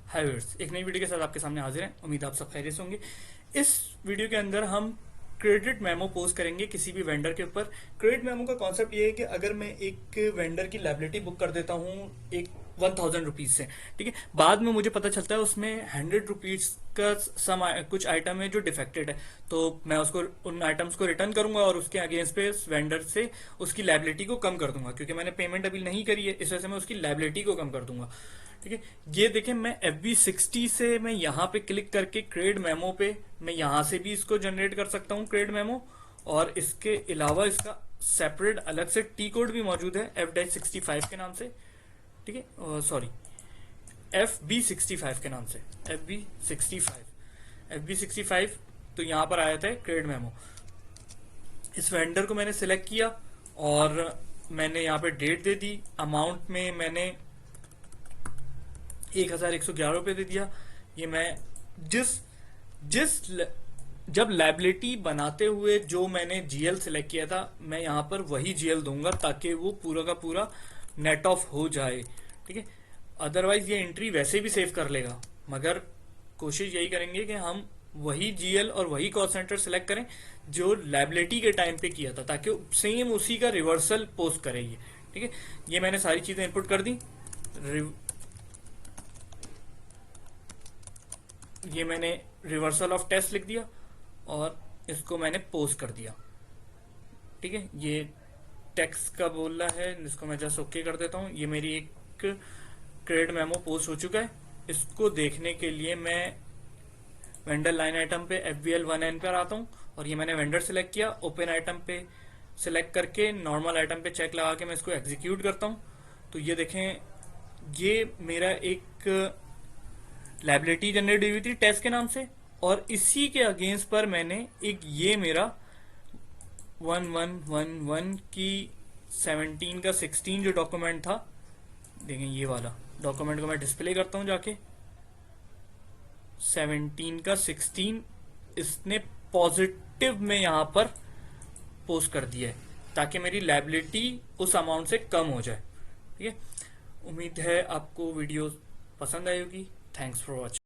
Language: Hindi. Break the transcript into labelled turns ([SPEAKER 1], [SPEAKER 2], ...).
[SPEAKER 1] हाय व्यूअर्स, एक नई वीडियो के साथ आपके सामने हाजिर हैं। उम्मीद आप सब खैरियत से होंगे। इस वीडियो के अंदर हम क्रेडिट मेमो पोस्ट करेंगे किसी भी वेंडर के ऊपर। क्रेडिट मेमो का कॉन्सेप्ट ये है कि अगर मैं एक वेंडर की लायबिलिटी बुक कर देता हूँ एक 1000 रुपीज से, ठीक है, बाद में मुझे पता चलता है उसमें 100 रुपीज का कुछ आइटम है जो डिफेक्टेड है, तो मैं उसको उन आइटम्स को रिटर्न करूंगा और उसके अगेंस्ट पे वेंडर से उसकी लायबिलिटी को कम कर दूंगा, क्योंकि मैंने पेमेंट अभी नहीं करी है, इस वजह से मैं उसकी लायबिलिटी को कम कर दूंगा। ठीक है, ये देखें, मैं FB60 से मैं यहाँ पे क्लिक करके क्रेड मेमो पे मैं यहाँ से भी इसको जनरेट कर सकता हूँ क्रेड मेमो, और इसके अलावा इसका सेपरेट अलग से टी कोड भी मौजूद है F-65 के नाम से। ठीक है, सॉरी, FB65 के नाम से, FB65 तो यहाँ पर आया था क्रेड मेमो। इस वेंडर को मैंने सिलेक्ट किया और मैंने यहाँ पे डेट दे दी। अमाउंट में मैंने 1111 रुपये दे दिया। ये मैं जिस जिस जब लायबिलिटी बनाते हुए जो मैंने GL सिलेक्ट किया था, मैं यहाँ पर वही GL दूंगा ताकि वो पूरा का पूरा नेट ऑफ हो जाए। ठीक है, अदरवाइज ये एंट्री वैसे भी सेव कर लेगा, मगर कोशिश यही करेंगे कि हम वही GL और वही कॉस्ट सेंटर सिलेक्ट करें जो लायबिलिटी के टाइम पे किया था, ताकि सेम उसी का रिवर्सल पोस्ट करे ये। ठीक है, ये मैंने सारी चीजें इनपुट कर दी। ये मैंने रिवर्सल ऑफ टेस्ट लिख दिया और इसको मैंने पोस्ट कर दिया। ठीक है, ये टेक्स्ट का बोल रहा है, इसको मैं जस्ट ओके कर देता हूँ। ये मेरी एक क्रेडिट मेमो पोस्ट हो चुका है। इसको देखने के लिए मैं वेंडर लाइन आइटम पे FBL1N पर आता हूँ और ये मैंने वेंडर सिलेक्ट किया। ओपन आइटम पे सिलेक्ट करके नॉर्मल आइटम पे चेक लगा के मैं इसको एग्जीक्यूट करता हूँ। तो ये देखें, ये मेरा एक लायबिलिटी जनरेट हुई थी टेस्ट के नाम से, और इसी के अगेंस्ट पर मैंने एक ये मेरा 1111 की 17 का 16 जो डॉक्यूमेंट था, देखें ये वाला डॉक्यूमेंट को मैं डिस्प्ले करता हूं जाके। 17 का 16 इसने पॉजिटिव में यहां पर पोस्ट कर दिया है ताकि मेरी लायबिलिटी उस अमाउंट से कम हो जाए। ठीक है, उम्मीद है आपको वीडियो पसंद आई होगी। Thanks for watching.